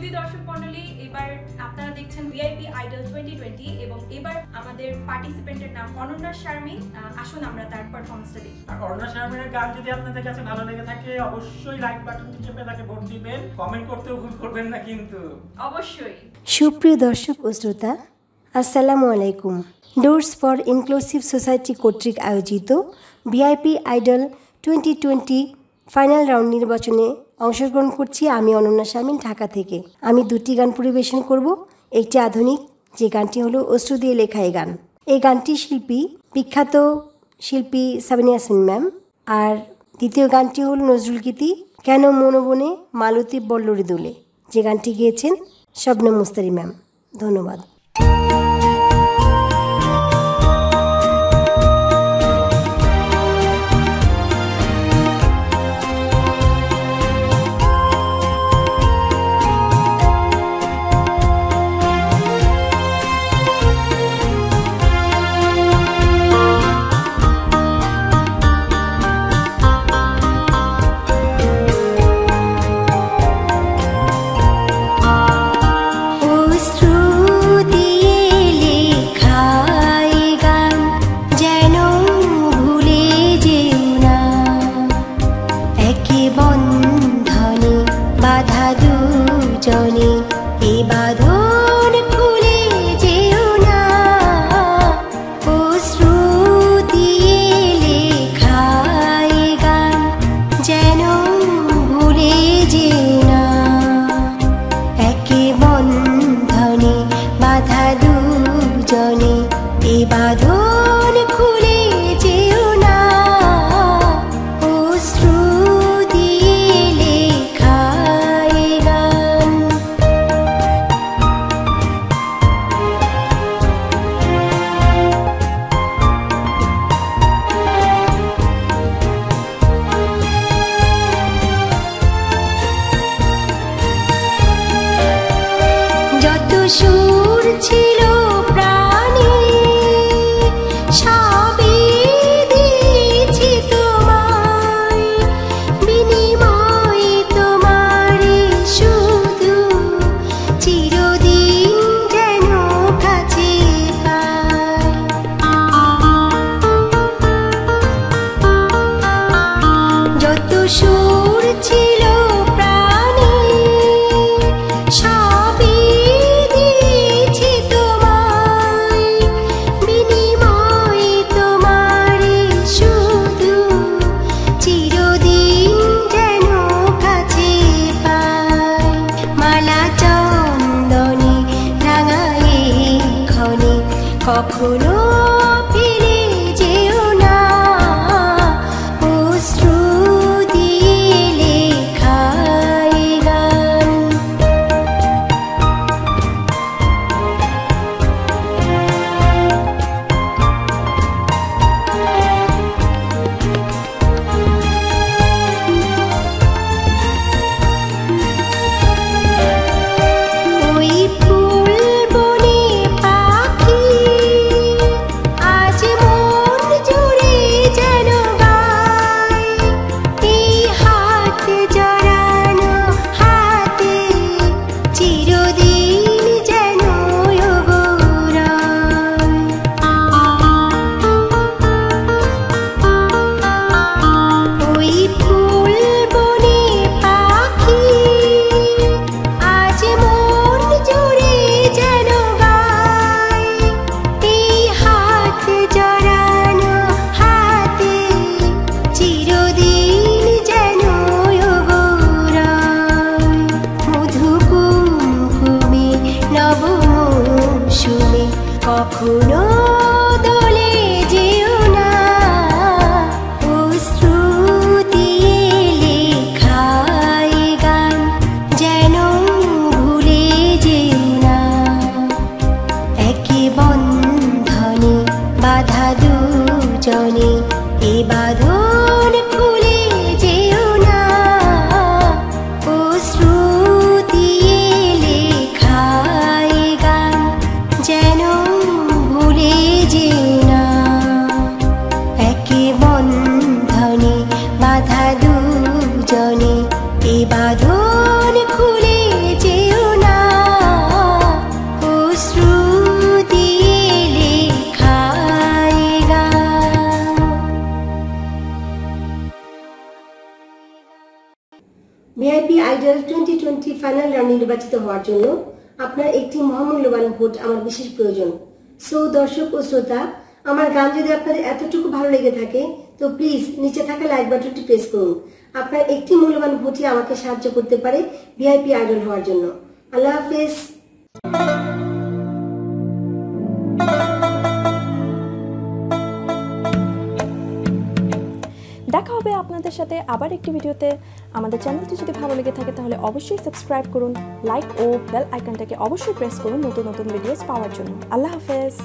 সুধী দর্শক মণ্ডলী, এবার আপনারা দেখছেন ভিআইপি আইডল 2020 এবং এবার আমাদের পার্টিসিপেন্টের নাম অনন্যা শারমিন। আসুন আমরা তার পারফরম্যান্সটা দেখি। আর অনন্যা শারমিনের গান যদি আপনাদের কাছে ভালো লেগে থাকে অবশ্যই লাইক বাটনটি চেপে তাকে ভোট দিবেন, কমেন্ট করতেও ভুল করবেন না কিন্তু। অবশ্যই। সুপ্রিয় দর্শক ও শ্রোতা, আসসালামু আলাইকুম। ডোরস ফর ইনক্লুসিভ সোসাইটি কর্তৃক আয়োজিত ভিআইপি আইডল 2020 ফাইনাল রাউন্ড নির্বাচনে অংশগ্রহণ করছি আমি অনন্যা শারমিন, ঢাকা থেকে। আমি দুটি গান পরিবেশন করব। একটি আধুনিক, যে গানটি হলো অশ্রু দিয়ে লেখা এই গান। এই গানটি বিখ্যাত শিল্পী সাবিনা ইয়াসমিন ম্যাম। আর দ্বিতীয় গানটি হলো নজরুল গীতি কেন মনোবনে মালতী বল্লরী দুলে, যে গানটি গেয়েছেন শবনম মুস্তারি ম্যাম। ধন্যবাদ। সুর ছিল প্রাণে সবই দিয়েছি তোমায়, বিনিময় তোমারে শুধু চিরদিন যেন কাছে পাই। যত সুর ছিল প্রাণে সবই কখনো ফিরে যেও না, অশ্রু দিয়ে লেখা ভিআইপি আইডল 2020 ফাইনাল রাউন্ড নির্বাচিত হওয়ার জন্য আপনার একটি মহামূল্যবান ভোট আমার বিশেষ প্রয়োজন। সো দর্শক ও শ্রোতা, আমার গান যদি আপনাদের এতটুকু ভালো লেগে থাকে তো প্লিজ নিচে থাকা লাইক বাটনটি প্রেস করুন। আপনার একটি মূল্যবান ভোটই আমাকে সাহায্য করতে পারে ভিআইপি আইডল হওয়ার জন্য। আল্লাহ হাফেজ। দেখা হবে আপনাদের সাথে আবার একটি ভিডিওতে। আমাদের চ্যানেলটি যদি ভালো লেগে থাকে তাহলে অবশ্যই সাবস্ক্রাইব করুন, লাইক ও বেল আইকনটাকে অবশ্যই প্রেস করুন নতুন নতুন ভিডিওস পাওয়ার জন্য। আল্লাহ হাফেজ।